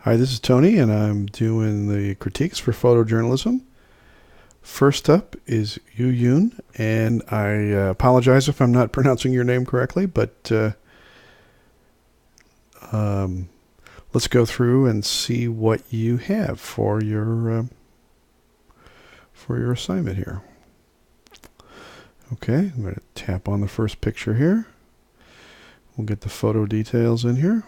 Hi, this is Tony, and I'm doing the critiques for photojournalism. First up is Yu Yun, and I apologize if I'm not pronouncing your name correctly, but um, let's go through and see what you have for your assignment here. Okay, I'm going to tap on the first picture here. We'll get the photo details in here.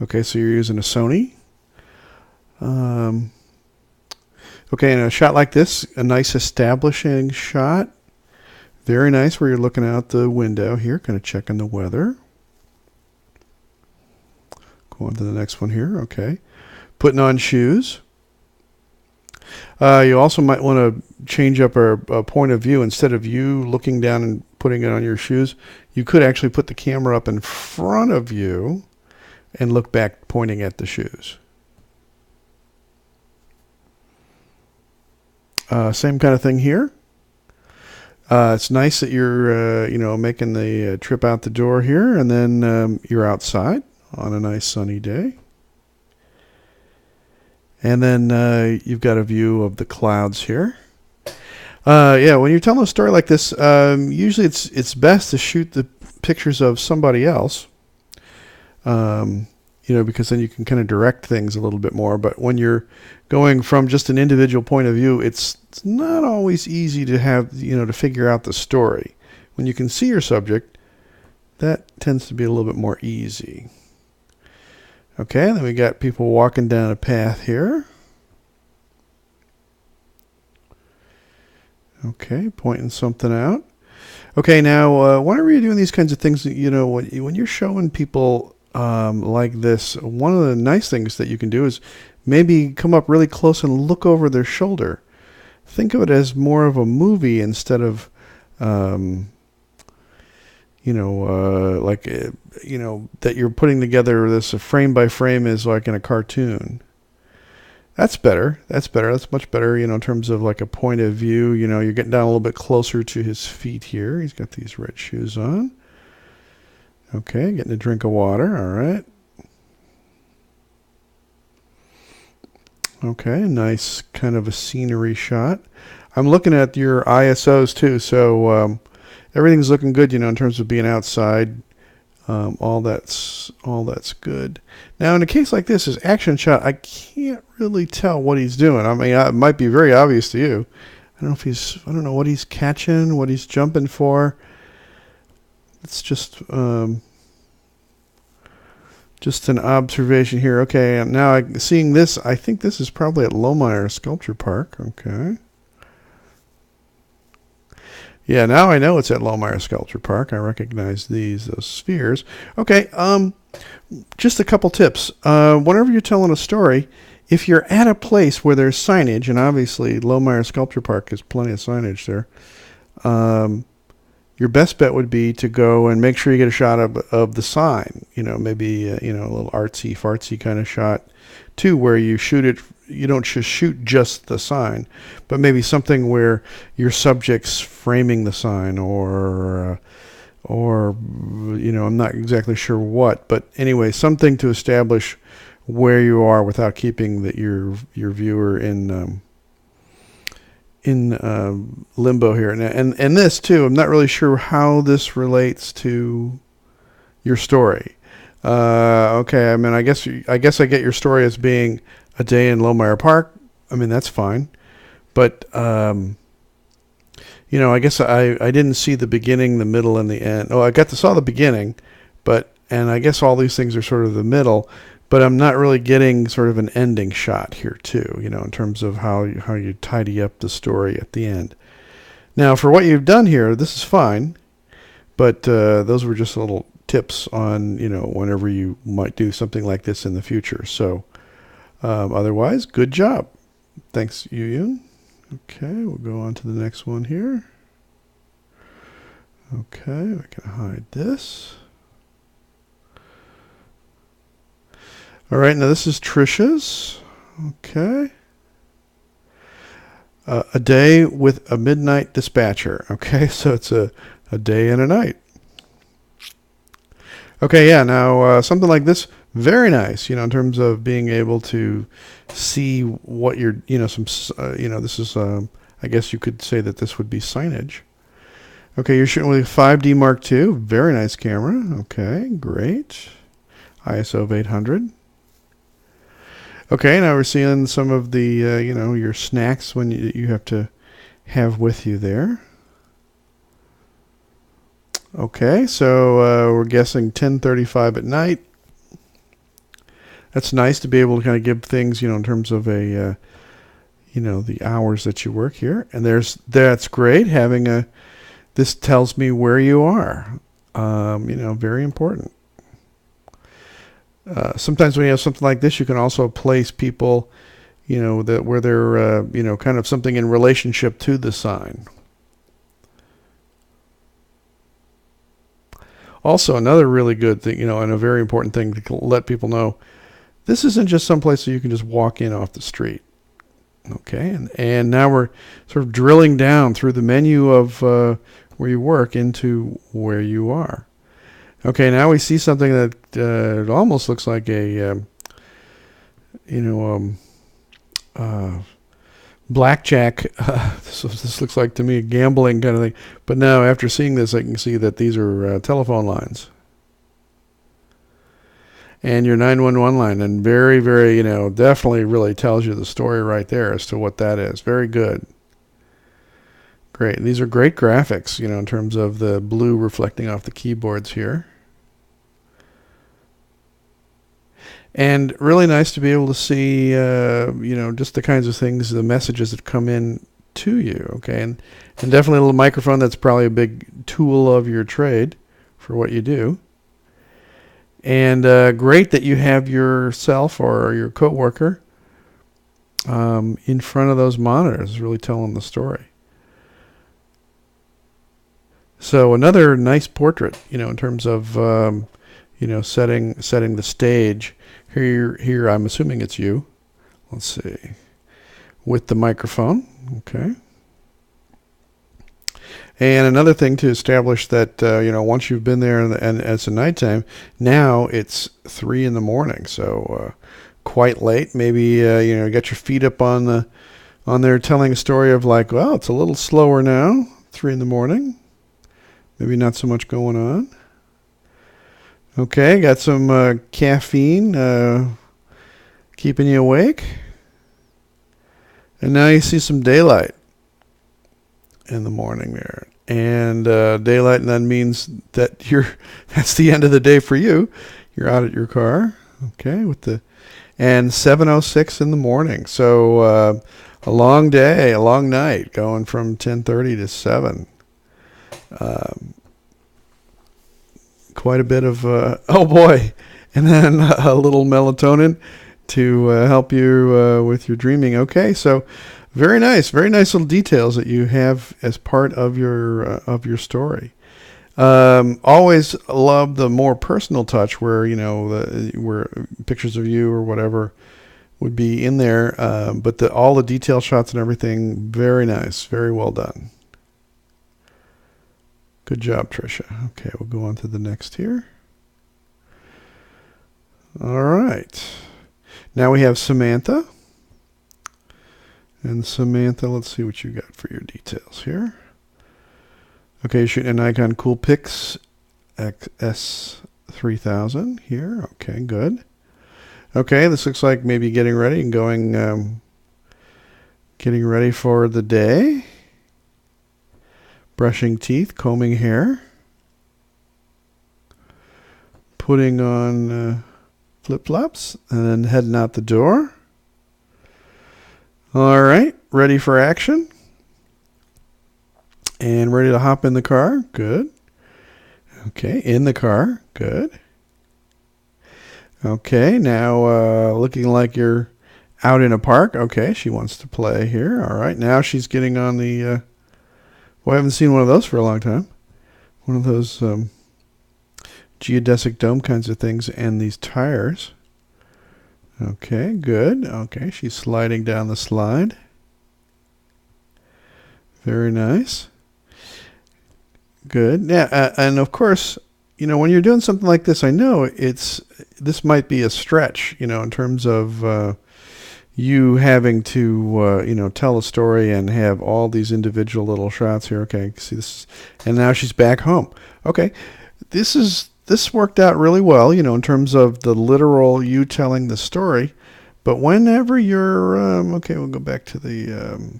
Okay, so you're using a Sony. Okay, in a shot like this, a nice establishing shot. Very nice where you're looking out the window here, kind of checking the weather. Go on to the next one here, okay. Putting on shoes. You also might want to change up a point of view. Instead of you looking down and putting it on your shoes, you could actually put the camera up in front of you and look back pointing at the shoes. Same kind of thing here. It's nice that you're, making the trip out the door here, and then you're outside on a nice sunny day. And then you've got a view of the clouds here. Yeah, when you're telling a story like this, usually it's best to shoot the pictures of somebody else. Because then you can kind of direct things a little bit more. But when you're going from just an individual point of view, it's not always easy to have, to figure out the story. When you can see your subject, that tends to be a little bit more easy. Okay, then we got people walking down a path here. Okay, pointing something out. Okay, now whenever you're doing these kinds of things, when you're showing people like this, one of the nice things that you can do is maybe come up really close and look over their shoulder. Think of it as more of a movie instead of, that you're putting together this frame by frame is like in a cartoon. That's better. That's much better, in terms of like a point of view. You're getting down a little bit closer to his feet here. He's got these red shoes on. Okay, getting a drink of water. All right. Okay, nice kind of a scenery shot. I'm looking at your ISOs too, so everything's looking good, in terms of being outside. All that's good. Now, in a case like this, his action shot, I can't really tell what he's doing. I mean, it might be very obvious to you. I don't know what he's catching, what he's jumping for. It's just an observation here. Okay, now seeing this, I think this is probably at Lohmeyer Sculpture Park. Okay. Yeah, now I know it's at Lohmeyer Sculpture Park. I recognize those spheres. Okay, just a couple tips. Whenever you're telling a story, if you're at a place where there's signage, and obviously Lohmeyer Sculpture Park has plenty of signage there, your best bet would be to go and make sure you get a shot of the sign. Maybe a little artsy fartsy kind of shot too, where you shoot it. You don't just shoot just the sign, but maybe something where your subject's framing the sign, or I'm not exactly sure what, but anyway, something to establish where you are without keeping your viewer in limbo here. And this too, I'm not really sure how this relates to your story. Okay, I mean, I guess I get your story as being a day in Lohmeyer Park. I mean, that's fine, but I guess I didn't see the beginning, the middle, and the end. Oh, I saw the beginning, and I guess all these things are sort of the middle. But I'm not really getting sort of an ending shot here too, in terms of how you tidy up the story at the end. Now, for what you've done here, this is fine, but those were just little tips on, whenever you might do something like this in the future. So otherwise, good job. Thanks, Yuyun. Okay, we'll go on to the next one here. Okay, we can hide this. All right, now this is Trisha's. Okay. A day with a midnight dispatcher. Okay, so it's a day and a night. Okay, yeah. Now something like this, very nice. In terms of being able to see what you're, this is, I guess you could say that this would be signage. Okay, you're shooting with 5D Mark II. Very nice camera. Okay, great. ISO of 800. Okay, now we're seeing some of the, your snacks when you have to have with you there. Okay, so we're guessing 10:35 at night. That's nice to be able to kind of give things, in terms of a, the hours that you work here. And that's great. This tells me where you are. Very important. Sometimes when you have something like this, you can also place people, where they're, kind of something in relationship to the sign. Also, another really good thing, and a very important thing to let people know, this isn't just some place that you can just walk in off the street. Okay, and now we're sort of drilling down through the menu of where you work into where you are. Okay, now we see something that it almost looks like a, blackjack. This looks like to me a gambling kind of thing. But now, after seeing this, I can see that these are telephone lines. And your 911 line, and very, very, definitely really tells you the story right there as to what that is. Very good. Great. These are great graphics, in terms of the blue reflecting off the keyboards here. And really nice to be able to see, just the kinds of things, the messages that come in to you, okay? And definitely a little microphone. That's probably a big tool of your trade for what you do. And great that you have yourself or your coworker in front of those monitors, really telling the story. So another nice portrait, in terms of, setting the stage. Here, I'm assuming it's you. Let's see. With the microphone. Okay. And another thing to establish that, once you've been there and it's a nighttime, now it's 3 a.m. So quite late. Maybe, get your feet up on there telling a story of like, well, it's a little slower now, 3 a.m. Maybe not so much going on. Okay, got some caffeine keeping you awake. And now you see some daylight in the morning there. And daylight then means that that's the end of the day for you. You're out at your car. Okay, and 7:06 in the morning. So a long day, a long night, going from 10:30 to 7. Quite a bit of, oh boy, and then a little melatonin to help you with your dreaming. Okay, so very nice little details that you have as part of your story. Always love the more personal touch where, where pictures of you or whatever would be in there, but all the detail shots and everything, very nice, very well done. Good job, Tricia. Okay, we'll go on to the next here. All right. Now we have Samantha. And Samantha, let's see what you got for your details here. Okay, shooting a Nikon Coolpix XS3000 here. Okay, good. Okay, this looks like maybe getting ready and getting ready for the day. Brushing teeth, combing hair, putting on flip-flops, and then heading out the door. All right, ready for action. And ready to hop in the car. Good. Okay, in the car. Good. Okay, now looking like you're out in a park. Okay, she wants to play here. All right, now she's getting on the... well, I haven't seen one of those for a long time. One of those geodesic dome kinds of things, and these tires. Okay, good. Okay, she's sliding down the slide. Very nice. Good. Yeah, and of course, when you're doing something like this, I know this might be a stretch, in terms of you having to, tell a story and have all these individual little shots here. Okay, see this, and now she's back home. Okay, this worked out really well, in terms of the literal you telling the story. But whenever you're, okay, we'll go back to the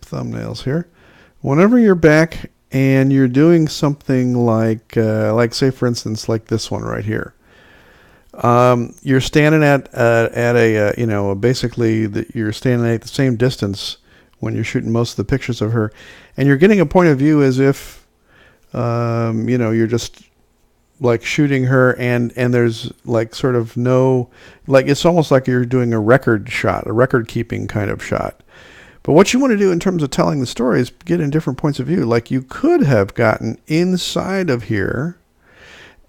thumbnails here. Whenever you're back and you're doing something like say for instance, like this one right here. You're standing at a, basically you're standing at the same distance when you're shooting most of the pictures of her, and you're getting a point of view as if, you're just like shooting her, and there's like sort of no, like it's almost like you're doing a record shot, a record keeping kind of shot. But what you want to do in terms of telling the story is get in different points of view. Like you could have gotten inside of here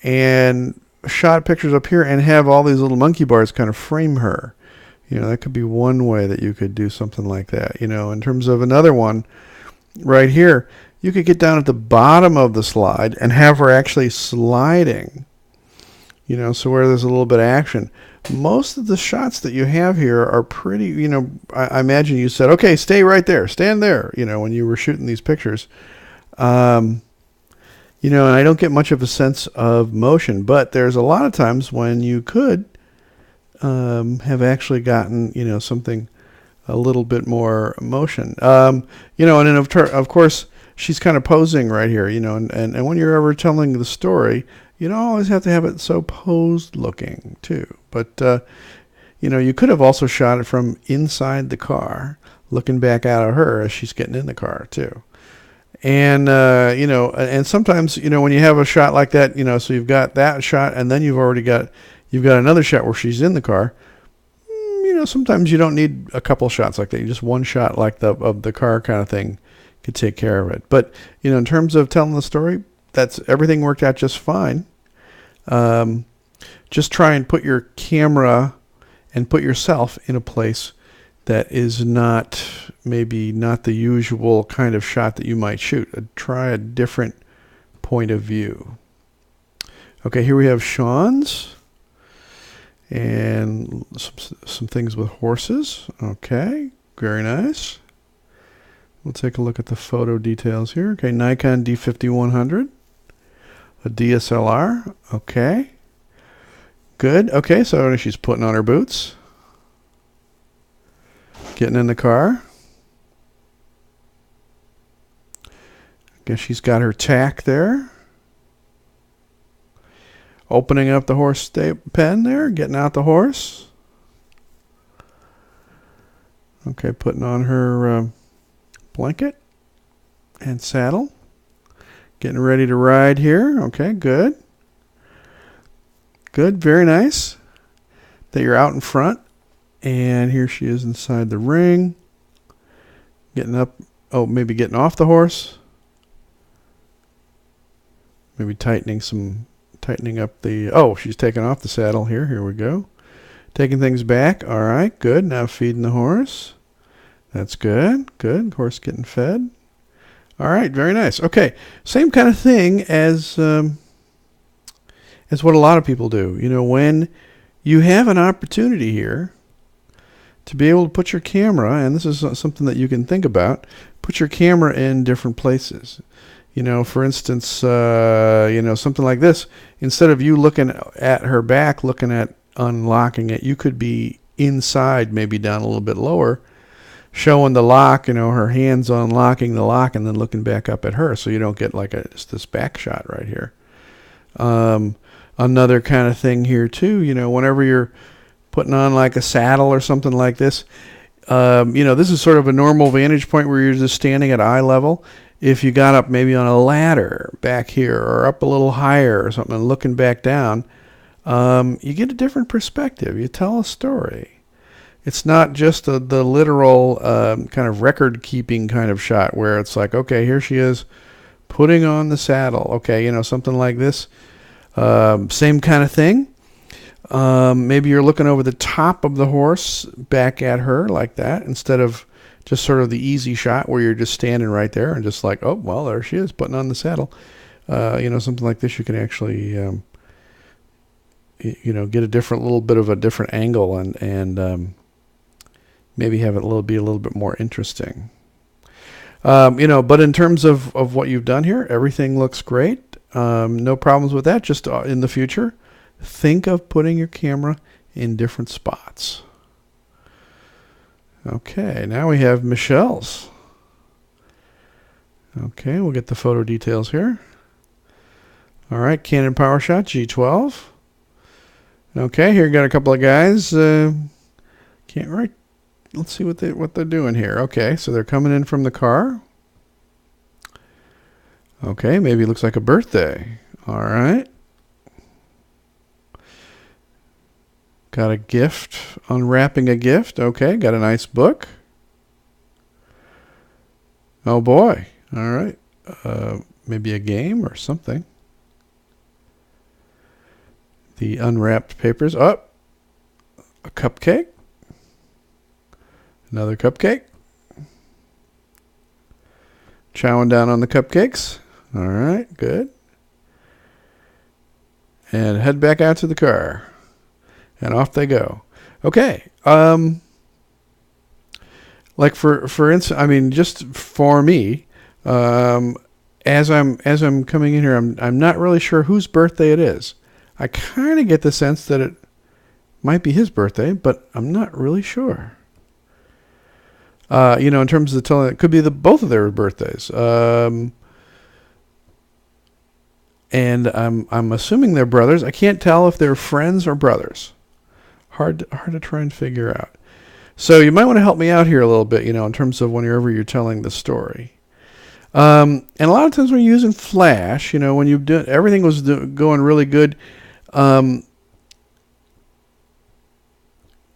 and shot pictures up here and have all these little monkey bars kind of frame her. That could be one way that you could do something like that. In terms of another one right here, you could get down at the bottom of the slide and have her actually sliding, so where there's a little bit of action. Most of the shots that you have here are pretty, I imagine you said, okay, stay right there, stand there, when you were shooting these pictures. And I don't get much of a sense of motion, but there's a lot of times when you could have actually gotten, something a little bit more motion. And then of course, she's kind of posing right here, and when you're ever telling the story, you don't always have to have it so posed looking too. But, you could have also shot it from inside the car, looking back out of her as she's getting in the car too. And, and sometimes, when you have a shot like that, so you've got that shot and then you've got another shot where she's in the car. Sometimes you don't need a couple shots like that. You just one shot like of the car kind of thing could take care of it. But, in terms of telling the story, everything worked out just fine. Just try and put your camera and put yourself in a place that is maybe not the usual kind of shot that you might shoot. Try a different point of view. Okay, here we have Sean's and some things with horses. Okay, very nice. We'll take a look at the photo details here. Okay, Nikon D5100, a DSLR. Okay, good. Okay, so she's putting on her boots, getting in the car. Guess she's got her tack there. Opening up the horse pen there, getting out the horse. Okay, putting on her blanket and saddle. Getting ready to ride here. Okay, good. Good, very nice. That you're out in front. And here she is inside the ring. Getting up, maybe getting off the horse. Maybe tightening up the, she's taking off the saddle here. Here we go. Taking things back. All right, good. Now feeding the horse. That's good. Good. Horse getting fed. All right, very nice. Okay, same kind of thing as what a lot of people do. When you have an opportunity here to be able to put your camera, and this is something that you can think about, put your camera in different places. For instance, something like this. Instead of you looking at her back, looking at unlocking it, you could be inside, maybe down a little bit lower, showing the lock, her hands unlocking the lock and then looking back up at her, so you don't get like just this back shot right here. Another kind of thing here too, whenever you're putting on like a saddle or something like this, this is sort of a normal vantage point where you're just standing at eye level. If you got up maybe on a ladder back here or up a little higher or something and looking back down, you get a different perspective. You tell a story. It's not just the literal kind of record-keeping kind of shot where it's like, okay, here she is putting on the saddle. Okay, something like this. Same kind of thing. Maybe you're looking over the top of the horse back at her like that instead of just sort of the easy shot where you're just standing right there and just like, oh, well, there she is putting on the saddle. Something like this you can actually get a little bit of a different angle and maybe have it be a little bit more interesting. But in terms of what you've done here, everything looks great. No problems with that. Just in the future, think of putting your camera in different spots. Okay, now we have Michelle's. Okay, we'll get the photo details here. All right, Canon Powershot G12. Okay, here you got a couple of guys. Can't write. Let's see what they're doing here. Okay, so they're coming in from the car. Okay, maybe it looks like a birthday. All right. Got a gift, unwrapping a gift. Okay, got a nice book. Oh boy. All right. Maybe a game or something. The unwrapped papers. Oh, a cupcake. Another cupcake. Chowing down on the cupcakes. All right, good. And head back out to the car. And off they go. Okay. Like for instance, I mean, just for me, as I'm coming in here, I'm not really sure whose birthday it is. I kind of get the sense that it might be his birthday, but I'm not really sure. In terms of telling, it could be both of their birthdays. And I'm assuming they're brothers. I can't tell if they're friends or brothers. Hard to try and figure out. So you might want to help me out here a little bit, in terms of whenever you're telling the story. And a lot of times when you're using flash, when you do everything was going really good, and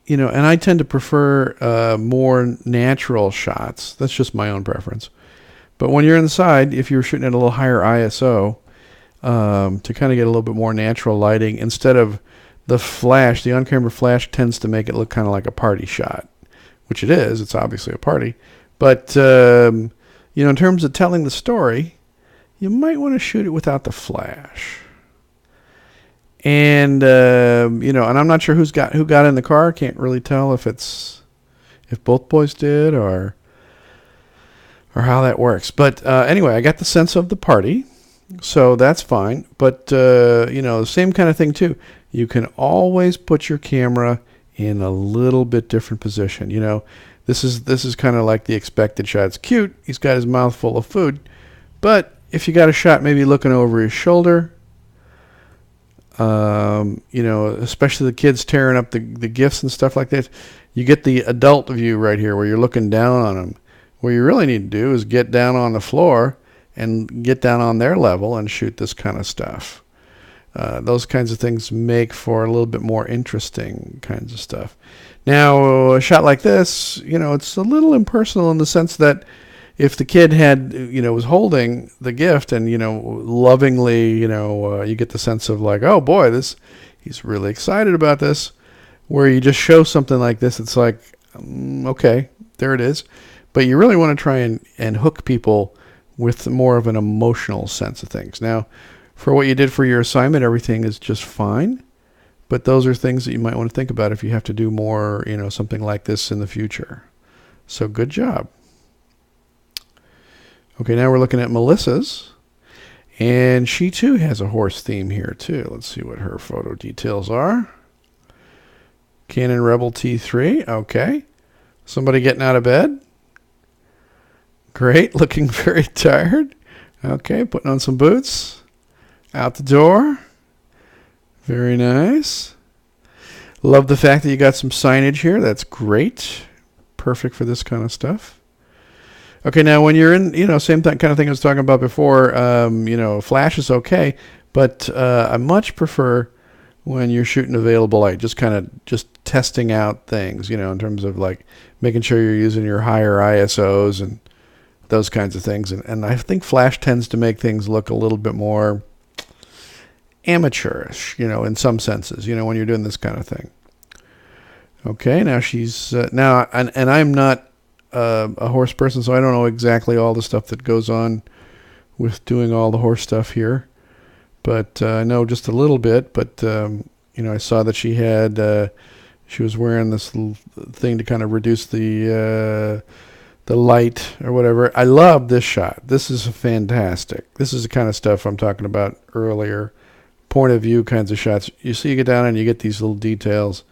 I tend to prefer more natural shots. That's just my own preference. But when you're inside, if you're shooting at a little higher ISO, to kind of get a little bit more natural lighting, instead of the flash, the on-camera flash tends to make it look kind of like a party shot, which it is. It's obviously a party. But, in terms of telling the story, you might want to shoot it without the flash. And, and I'm not sure who got in the car. Can't really tell if both boys did or how that works. But anyway, I got the sense of the party, so that's fine. But, the same kind of thing, too. You can always put your camera in a little bit different position. This is kind of like the expected shot. It's cute. He's got his mouth full of food. But if you got a shot maybe looking over his shoulder, especially the kids tearing up the gifts and stuff like that, you get the adult view right here where you're looking down on them. What you really need to do is get down on the floor and get down on their level and shoot this kind of stuff. Those kinds of things make for a little bit more interesting kinds of stuff. Now, a shot like this, it's a little impersonal in the sense that if the kid was holding the gift and, lovingly, you get the sense of like, oh boy, he's really excited about this. Where you just show something like this, it's like, okay, there it is. But you really want to try and hook people with more of an emotional sense of things. Now, for what you did for your assignment, everything is just fine. But those are things that you might want to think about if you have to do more, something like this in the future. So good job. Okay, now we're looking at Melissa's. And she too has a horse theme here too. Let's see what her photo details are. Canon Rebel T3. Okay. Somebody getting out of bed. Great. Looking very tired. Okay, putting on some boots. Out the door. Very nice. Love the fact that you got some signage here. That's great. Perfect for this kind of stuff. Okay, now when you're in, same kind of thing I was talking about before, flash is okay, but I much prefer when you're shooting available light, just testing out things, in terms of like making sure you're using your higher ISOs and those kinds of things. And I think flash tends to make things look a little bit more amateurish, in some senses, when you're doing this kind of thing. Okay, now she's, and I'm not a horse person, so I don't know exactly all the stuff that goes on with doing all the horse stuff here, but I know just a little bit. But I saw that she had, she was wearing this little thing to kind of reduce the light or whatever. I love this shot. This is fantastic. This is the kind of stuff I'm talking about earlier. Point of view kinds of shots. You see, you get down and you get these little details.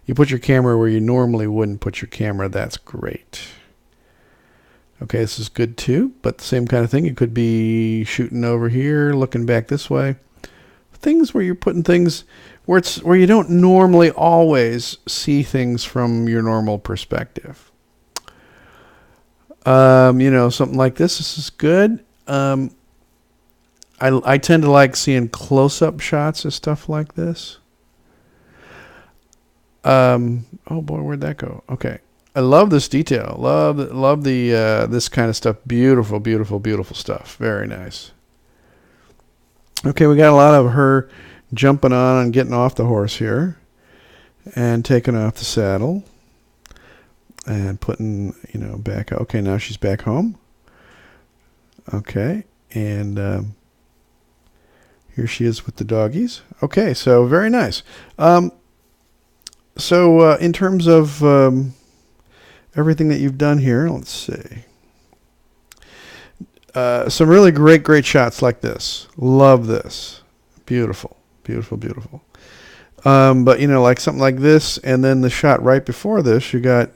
You put your camera where you normally wouldn't put your camera. That's great. Okay, this is good too, but the same kind of thing. You could be shooting over here, looking back this way. Things where you're putting things where you don't normally always see things from your normal perspective. Something like this. This is good. I tend to like seeing close-up shots of stuff like this. Oh boy, where'd that go? Okay. I love this detail. Love the this kind of stuff. Beautiful, beautiful, beautiful stuff. Very nice. Okay, we got a lot of her jumping on and getting off the horse here and taking off the saddle and putting, back. Okay, now she's back home. Okay, and here she is with the doggies. Okay, so very nice. So in terms of everything that you've done here, let's see. Some really great shots like this. Love this. Beautiful, beautiful, beautiful. But like something like this, and then the shot right before this, you got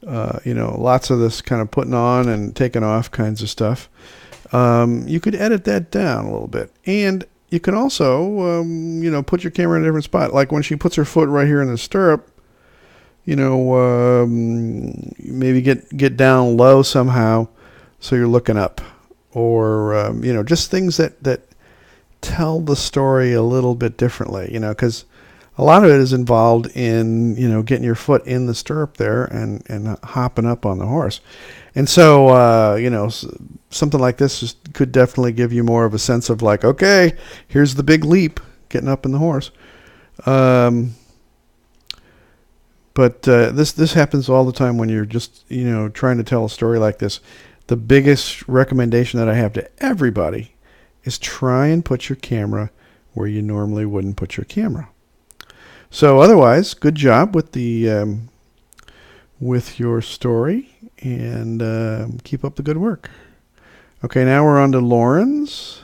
lots of this kind of putting on and taking off kinds of stuff. You could edit that down a little bit, and you can also put your camera in a different spot. Like when she puts her foot right here in the stirrup, maybe get down low somehow. So you're looking up, or, just things that tell the story a little bit differently, because a lot of it is involved in, getting your foot in the stirrup there and hopping up on the horse. And so, something like this could definitely give you more of a sense of like, okay, here's the big leap, getting up in the horse. But this happens all the time when you're just, trying to tell a story like this. The biggest recommendation that I have to everybody is try and put your camera where you normally wouldn't put your camera. So otherwise, good job with the with your story, and keep up the good work. Okay, now we're on to Lauren's,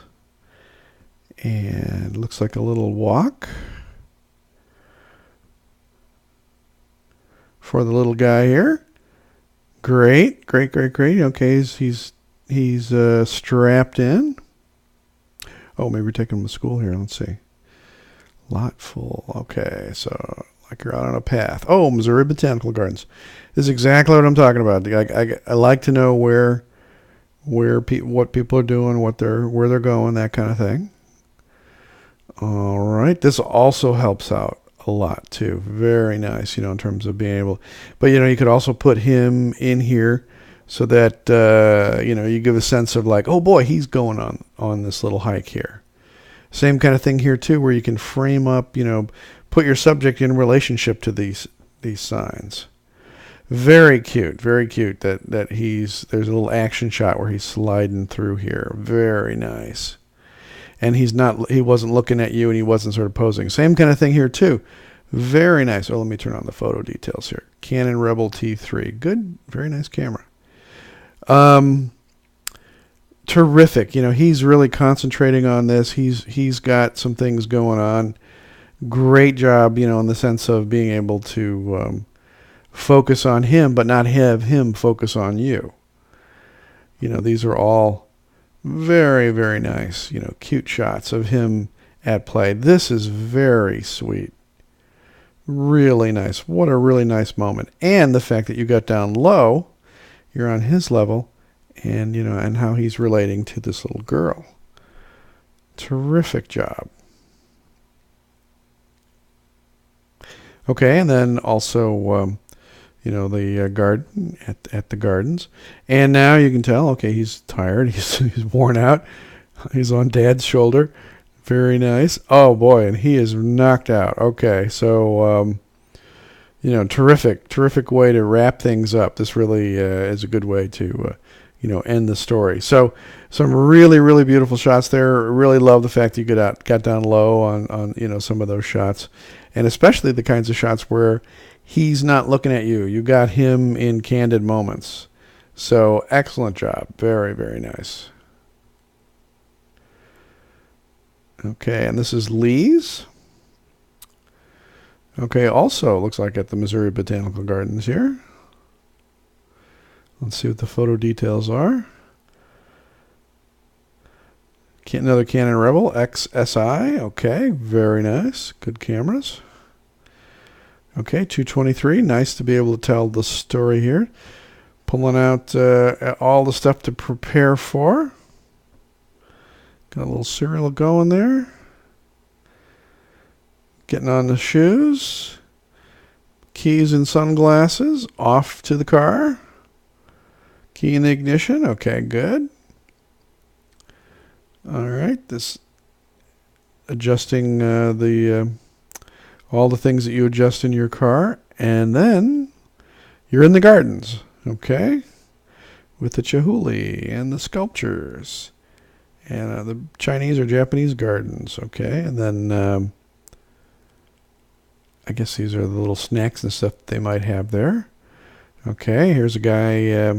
and it looks like a little walk for the little guy here. Great. Okay, he's strapped in. Oh, maybe we're taking him to school here. Let's see. Lot full. Okay, so like you're out on a path. Oh, Missouri Botanical Gardens. This is exactly what I'm talking about. I like to know what people are doing, where they're going, that kind of thing. All right. This also helps out a lot too. Very nice, in terms of being able, but you could also put him in here so that you give a sense of like, oh boy, he's going on this little hike here. Same kind of thing here too, where you can frame up, put your subject in relationship to these signs. Very cute that there's a little action shot where he's sliding through here. Very nice. And he wasn't looking at you, and he wasn't sort of posing. Same kind of thing here too. Very nice. Oh, let me turn on the photo details here. Canon Rebel T3. Good, very nice camera. Terrific. He's really concentrating on this. He's got some things going on. Great job, in the sense of being able to focus on him, but not have him focus on you. These are all very, very nice, cute shots of him at play. This is very sweet. Really nice. What a really nice moment. And the fact that you got down low, you're on his level, and, and how he's relating to this little girl. Terrific job. Okay, and then also, the garden at the gardens. And now you can tell, okay, he's tired. He's worn out. He's on Dad's shoulder. Very nice. Oh boy, and he is knocked out. Okay, so terrific way to wrap things up. This really is a good way to end the story. So some really, really beautiful shots there. Really love the fact that you got down low on some of those shots, and especially the kinds of shots where he's not looking at you. You got him in candid moments. So excellent job. Very, very nice. Okay, and this is Lee's. Okay, also looks like at the Missouri Botanical Gardens here. Let's see what the photo details are. Another Canon Rebel XSI. Okay, very nice. Good cameras. Okay, 223. Nice to be able to tell the story here. Pulling out all the stuff to prepare for. Got a little serial going there. Getting on the shoes. Keys and sunglasses. Off to the car. Key in the ignition. Okay, good. All right. This adjusting all the things that you adjust in your car. And then you're in the gardens. Okay. With the Chihuly and the sculptures. And the Chinese or Japanese gardens. Okay. And then I guess these are the little snacks and stuff that they might have there. Okay, here's a guy,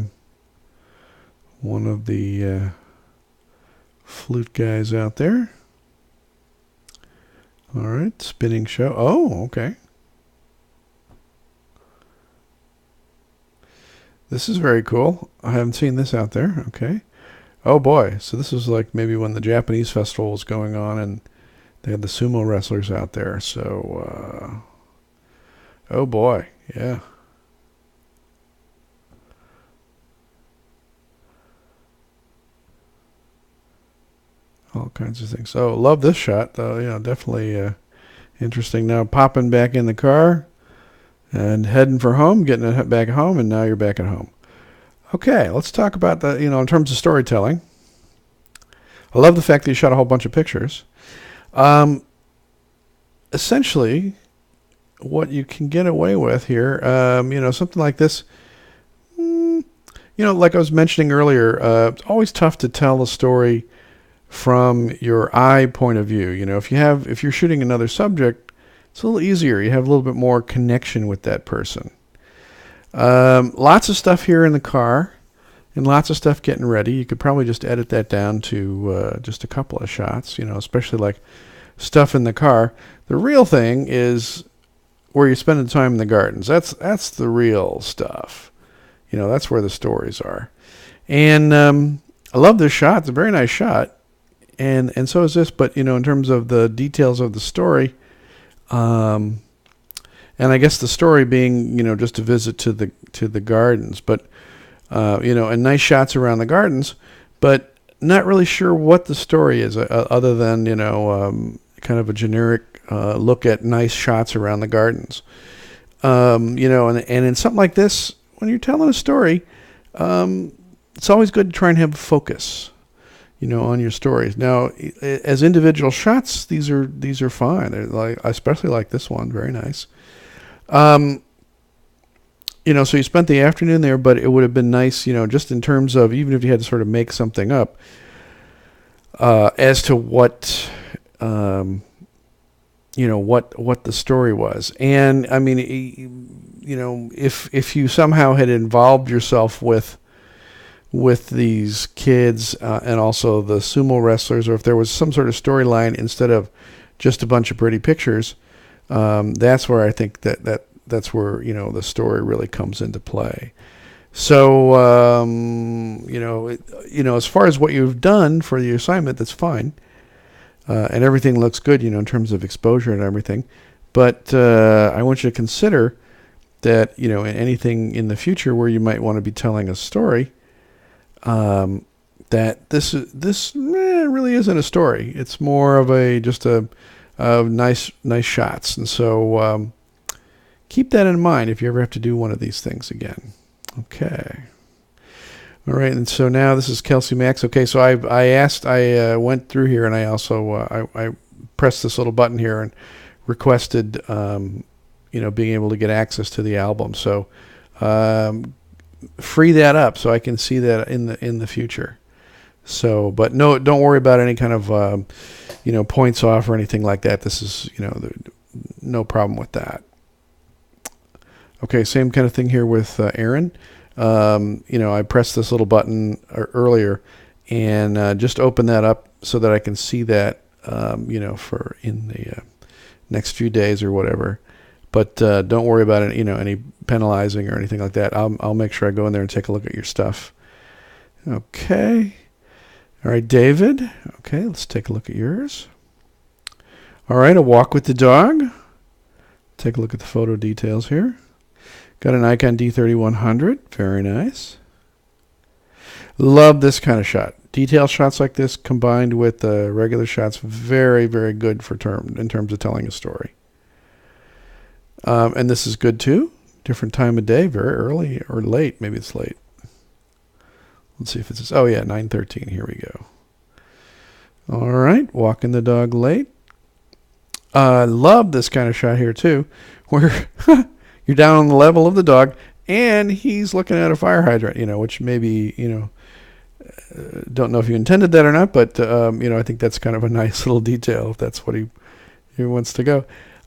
one of the flute guys out there. All right, spinning show. Oh, okay. This is very cool. I haven't seen this out there. Okay. Oh boy, so this was like maybe when the Japanese festival was going on and they had the sumo wrestlers out there. So, oh boy, yeah. All kinds of things. So love this shot, though. Definitely interesting. Now popping back in the car and heading for home, getting back home, and now you're back at home. Okay, let's talk about the, in terms of storytelling. I love the fact that you shot a whole bunch of pictures. Essentially, what you can get away with here, something like this, like I was mentioning earlier, it's always tough to tell a story from your eye point of view. If you're shooting another subject, it's a little easier. You have a little bit more connection with that person. Lots of stuff here in the car and lots of stuff getting ready. You could probably just edit that down to just a couple of shots, especially like stuff in the car. The real thing is where you spend the time in the gardens. That's the real stuff. That's where the stories are. And I love this shot. It's a very nice shot. And so is this, but in terms of the details of the story, and I guess the story being, just a visit to the gardens, but and nice shots around the gardens, but not really sure what the story is, other than kind of a generic look at nice shots around the gardens. And in something like this, when you're telling a story, it's always good to try and have a focus, on your stories. Now, as individual shots, these are fine. They're like, especially like this one, very nice. So you spent the afternoon there, but it would have been nice, just in terms of, even if you had to sort of make something up, as to what, what the story was. And I mean, if you somehow had involved yourself with these kids and also the sumo wrestlers, or if there was some sort of storyline instead of just a bunch of pretty pictures, that's where I think that's where the story really comes into play. So as far as what you've done for the assignment, that's fine, and everything looks good, in terms of exposure and everything. But I want you to consider that anything in the future where you might want to be telling a story, that this really isn't a story. It's more of just a nice shots. And so keep that in mind if you ever have to do one of these things again. Okay. All right. And so now this is Kelsey Max. Okay. So I went through here, and I also I pressed this little button here and requested being able to get access to the album. So free that up so I can see that in the future. So, but no, don't worry about any kind of points off or anything like that. This is no problem with that. Okay, same kind of thing here with Aaron. I pressed this little button earlier and just open that up so that I can see that for in the next few days or whatever. But don't worry about it, any penalizing or anything like that. I'll make sure I go in there and take a look at your stuff. Okay. All right, David. Okay, let's take a look at yours. All right, a walk with the dog. Take a look at the photo details here. Got an Nikon D3100. Very nice. Love this kind of shot. Detail shots like this combined with regular shots, very, very good in terms of telling a story. And this is good too. Different time of day, very early or late. Maybe it's late. Let's see if it's, 9:13. Here we go. All right, walking the dog late. Love this kind of shot here too, where you're down on the level of the dog and he's looking at a fire hydrant, which maybe, don't know if you intended that or not, but, I think that's kind of a nice little detail if that's what he wants to go.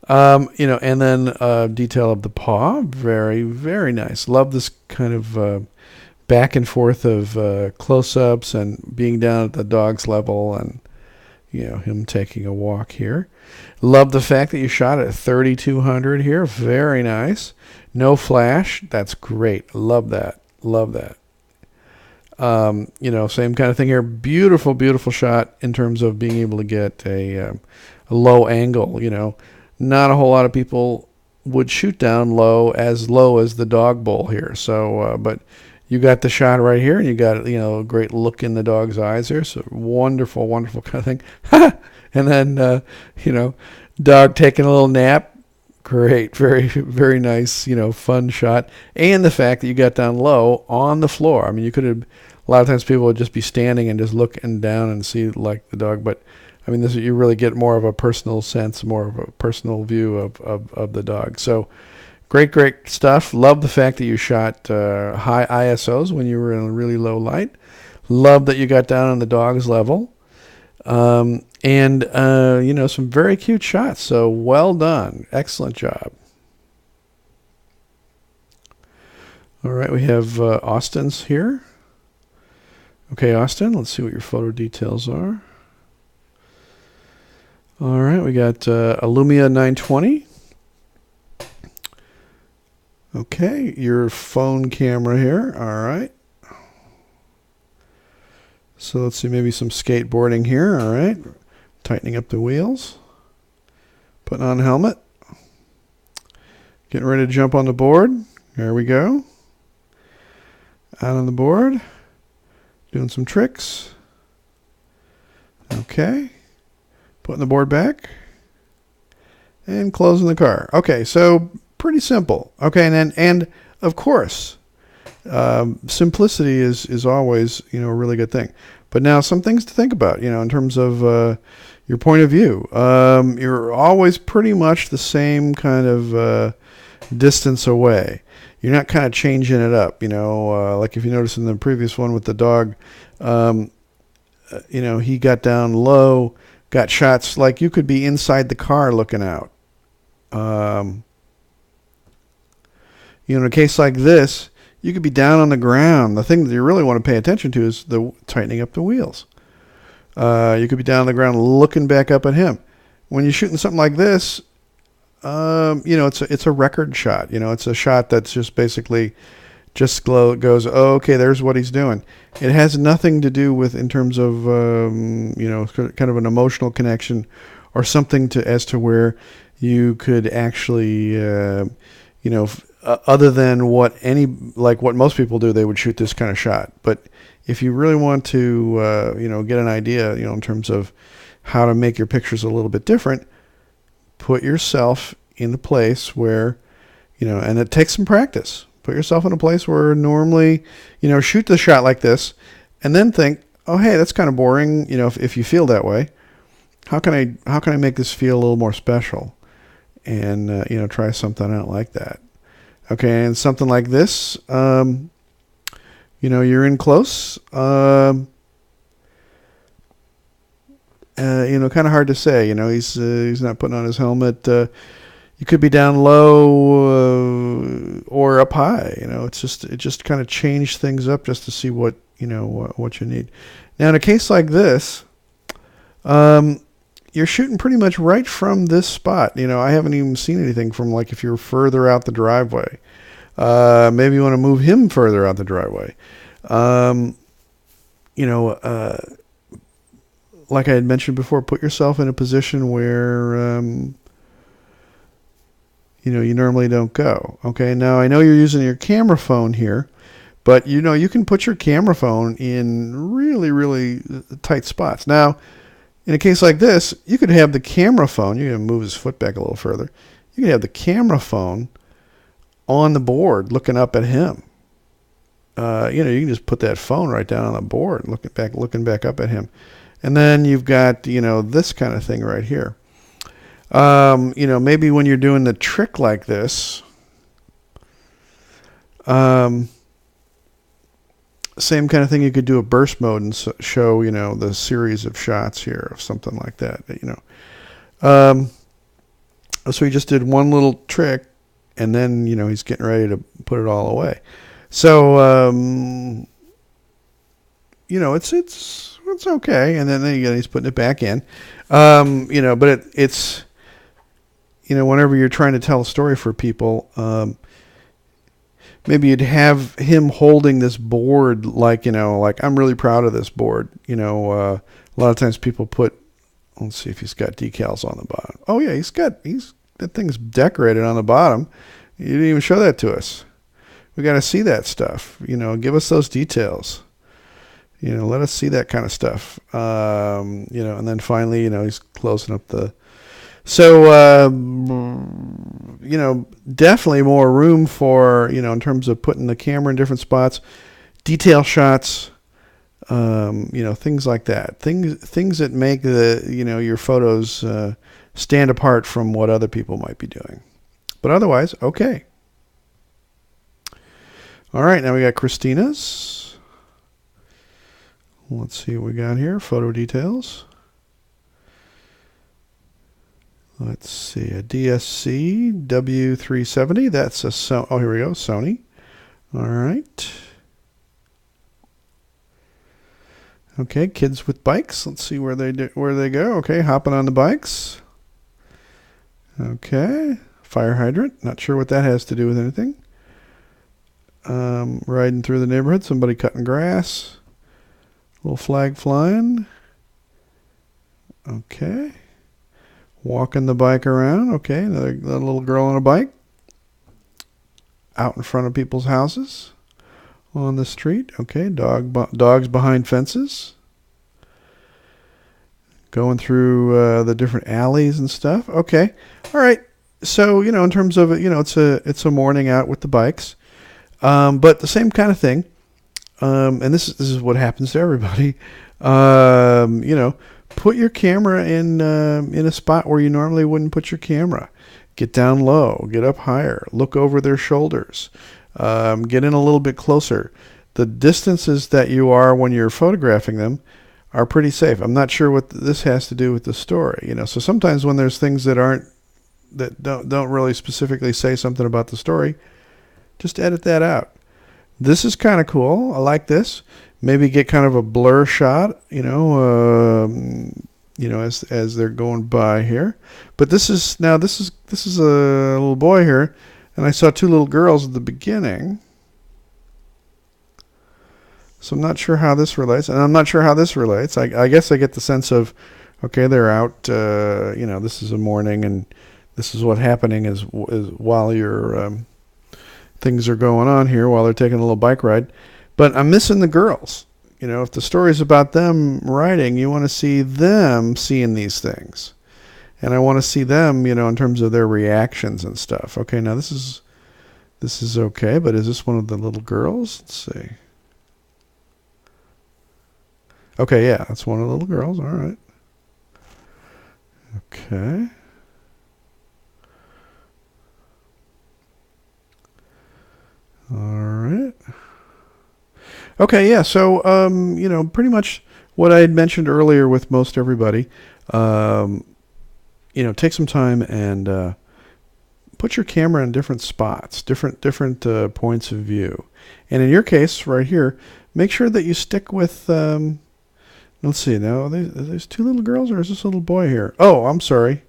And then detail of the paw, very, very nice. Love this kind of back and forth of close-ups and being down at the dog's level and, him taking a walk here. Love the fact that you shot at 3200 here. Very nice. No flash. That's great. Love that. Love that. Same kind of thing here. Beautiful, beautiful shot in terms of being able to get a low angle. Not a whole lot of people would shoot down low as the dog bowl here. So, but you got the shot right here, and you got a great look in the dog's eyes here. So wonderful, wonderful kind of thing. And then dog taking a little nap. Great, very, very nice, fun shot. And the fact that you got down low on the floor. I mean, you could have. A lot of times people would just be standing and just looking down and see like the dog, but I mean, you really get more of a personal sense, more of a personal view of the dog. So great, great stuff. Love the fact that you shot high ISOs when you were in a really low light. Love that you got down on the dog's level. And some very cute shots. So well done. Excellent job. All right, we have Austin's here. Okay, Austin, let's see what your photo details are. All right, we got a Lumia 920. Okay, your phone camera here. All right. So let's see, maybe some skateboarding here. All right. Tightening up the wheels. Putting on a helmet. Getting ready to jump on the board. There we go. Out on the board. Doing some tricks. Okay. Putting the board back. And closing the car. Okay, so pretty simple. Okay, and of course, simplicity is always, a really good thing. But now some things to think about, in terms of your point of view. You're always pretty much the same kind of distance away. You're not kind of changing it up, like if you notice in the previous one with the dog, he got down low, got shots like you could be inside the car looking out. In a case like this, you could be down on the ground. The thing that you really want to pay attention to is the tightening up the wheels. You could be down on the ground looking back up at him. When you're shooting something like this, it's a record shot. It's a shot that's just basically just goes, oh, okay, there's what he's doing. It has nothing to do with in terms of, kind of an emotional connection or something as to where you could actually, other than what most people do, they would shoot this kind of shot. But if you really want to, get an idea, in terms of how to make your pictures a little bit different, put yourself in a place where, and it takes some practice. Put yourself in a place where normally, shoot the shot like this and then think, oh, hey, that's kind of boring. If you feel that way, how can I make this feel a little more special? And, try something out like that. Okay. And something like this, you're in close. Kind of hard to say. He's not putting on his helmet. You could be down low or up high. It just kind of changed things up just to see what what you need. Now, in a case like this, you're shooting pretty much right from this spot. I haven't even seen anything from like if you're further out the driveway. Maybe you want to move him further out the driveway. You know, like I had mentioned before, put yourself in a position where you normally don't go. Okay, now I know you're using your camera phone here, but you can put your camera phone in really, really tight spots. Now, in a case like this, you could have the camera phone. You can move his foot back a little further. You could have the camera phone on the board, looking up at him. You can just put that phone right down on the board, looking back up at him, and then you've got this kind of thing right here. Maybe when you're doing the trick like this, same kind of thing. You could do a burst mode and show, the series of shots here of something like that. So he just did one little trick, and then he's getting ready to put it all away. So it's okay, and then again he's putting it back in. But it's whenever you're trying to tell a story for people, maybe you'd have him holding this board like I'm really proud of this board. A lot of times people put, let's see if he's got decals on the bottom. Oh yeah, that thing's decorated on the bottom. You didn't even show that to us. We got to see that stuff. Give us those details. Let us see that kind of stuff. And then finally, he's closing up the. So, definitely more room for, in terms of putting the camera in different spots, detail shots, things like that. Things that make your photos stand apart from what other people might be doing. But otherwise, okay. All right, now we got Christina's. Let's see what we got here. Photo details. Let's see, a DSC W370. That's a oh, here we go, Sony. All right. Okay, kids with bikes. Let's see where they go. Okay, hopping on the bikes. Okay, fire hydrant. Not sure what that has to do with anything. Riding through the neighborhood. Somebody cutting grass. Little flag flying. Okay. Walking the bike around. Okay, another little girl on a bike. Out in front of people's houses. On the street. Okay, dogs behind fences. Going through the different alleys and stuff. Okay. All right. So, in terms of it, it's a morning out with the bikes. But the same kind of thing. And this is what happens to everybody. Put your camera in a spot where you normally wouldn't put your camera. Get down low, get up higher, look over their shoulders, get in a little bit closer. The distances that you are when you're photographing them are pretty safe. I'm not sure what this has to do with the story. So sometimes when there's things that don't really specifically say something about the story, just edit that out. This is kind of cool. I like this. Maybe get kind of a blur shot, as they're going by here. But this is a little boy here, and I saw two little girls at the beginning. So I'm not sure how this relates, and I'm not sure how this relates. I guess I get the sense of, okay, they're out. This is a morning, and this is what's happening is while you're. Things are going on here while they're taking a little bike ride. But I'm missing the girls. If the story's about them riding, you want to see them seeing these things. And I want to see them, in terms of their reactions and stuff. Okay, now this is okay, but is this one of the little girls? Let's see. Okay, yeah, that's one of the little girls. All right. Okay. All right. Okay, yeah. So, pretty much what I had mentioned earlier with most everybody. Um, take some time and put your camera in different spots, different points of view. And in your case, right here, make sure that you stick with. Let's see. Now, there's two little girls, or is this a little boy here? Oh, I'm sorry.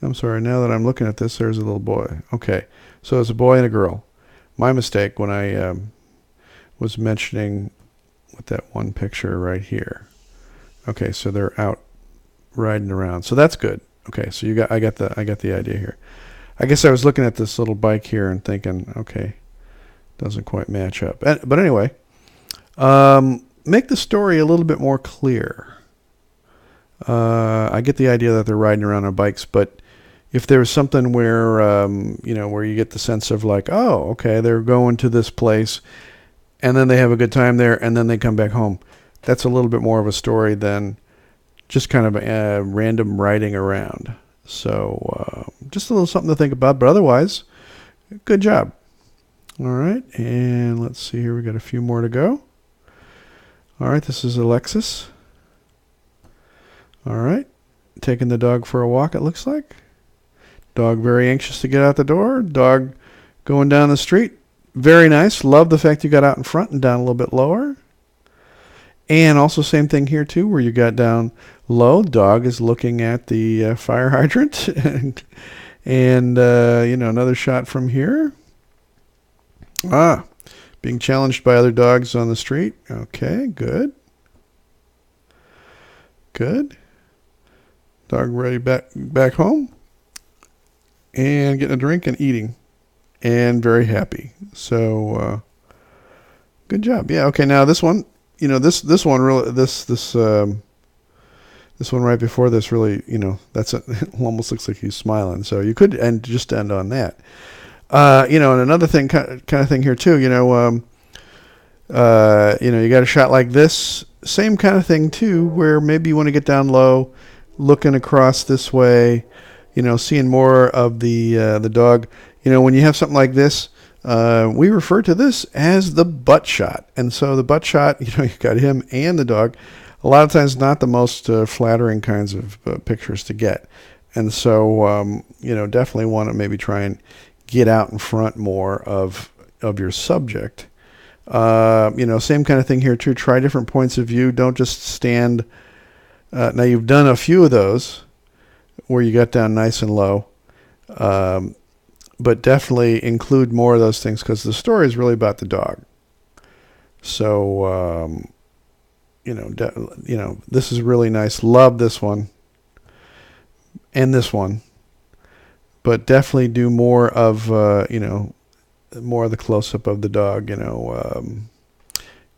I'm sorry. Now that I'm looking at this, there's a little boy. Okay, so it's a boy and a girl. My mistake when I was mentioning with that one picture right here. Okay, so they're out riding around. So that's good. Okay, so I got the idea here. I guess I was looking at this little bike here and thinking, okay, doesn't quite match up. But anyway, make the story a little bit more clear. I get the idea that they're riding around on bikes, but if there's something where where you get the sense of like, oh, okay, they're going to this place, and then they have a good time there, and then they come back home. That's a little bit more of a story than just kind of random riding around. So just a little something to think about, but otherwise, good job. All right, and let's see here. We got a few more to go. All right, this is Alexis. All right, taking the dog for a walk, it looks like. Dog very anxious to get out the door. Dog going down the street. Very nice. Love the fact you got out in front and down a little bit lower. And also same thing here too, where you got down low. Dog is looking at the fire hydrant. and another shot from here. Being challenged by other dogs on the street. Okay, good. Good. Dog ready back home. And getting a drink and eating. And very happy. So, good job. Yeah, okay, now this one. This one really, this one right before this really, it almost looks like he's smiling. So you could end on that. And another thing, kind of thing here too. You got a shot like this, same kind of thing too, where maybe you want to get down low, looking across this way, seeing more of the dog. When you have something like this. We refer to this as the butt shot. And so the butt shot, you got him and the dog. A lot of times not the most flattering kinds of pictures to get. And so, definitely want to maybe try and get out in front more of your subject. Same kind of thing here too. Try different points of view. Don't just stand. Now you've done a few of those where you got down nice and low. But definitely include more of those things because the story is really about the dog. So, this is really nice. Love this one and this one. But definitely do more of, more of the close-up of the dog,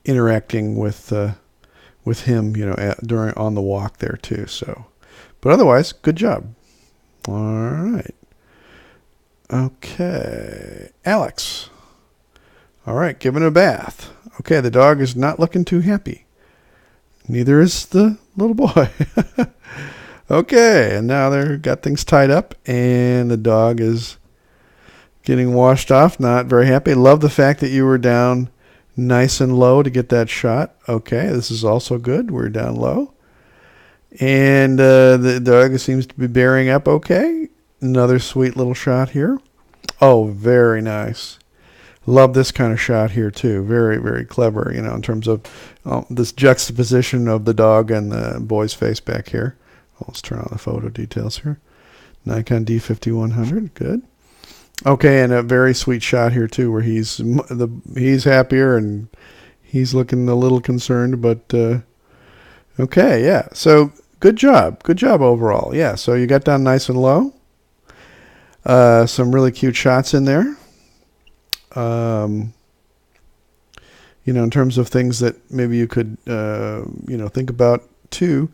interacting with him, during on the walk there too. So, but otherwise, good job. All right. Okay, Alex. All right, giving a bath. Okay, the dog is not looking too happy. Neither is the little boy. Okay, and now they've got things tied up, and the dog is getting washed off. Not very happy. Love the fact that you were down nice and low to get that shot. Okay, this is also good. We're down low. And the dog seems to be bearing up okay. Another sweet little shot here. Oh, very nice. Love this kind of shot here too. Very, very clever, in terms of this juxtaposition of the dog and the boy's face back here. Let's turn on the photo details here. Nikon D5100, good. Okay, and a very sweet shot here too, where he's happier and he's looking a little concerned, but okay, yeah. So good job overall. Yeah, so you got down nice and low. Some really cute shots in there. In terms of things that maybe you could, think about too.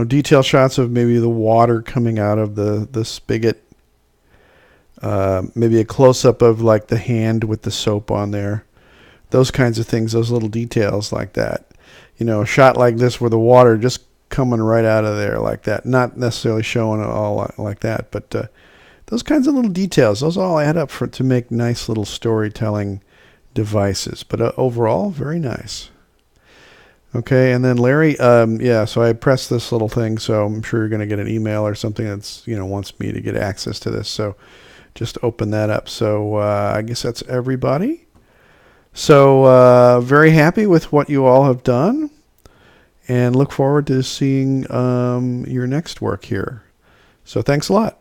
Detail shots of maybe the water coming out of the spigot. Maybe a close-up of like the hand with the soap on there. Those kinds of things, those little details like that. A shot like this where the water just coming right out of there like that. Not necessarily showing it all like that, but those kinds of little details, those all add up to make nice little storytelling devices. But overall, very nice. Okay, and then Larry, yeah, so I pressed this little thing, so I'm sure you're going to get an email or something that's, wants me to get access to this. So just open that up. So I guess that's everybody. So very happy with what you all have done, and look forward to seeing your next work here. So thanks a lot.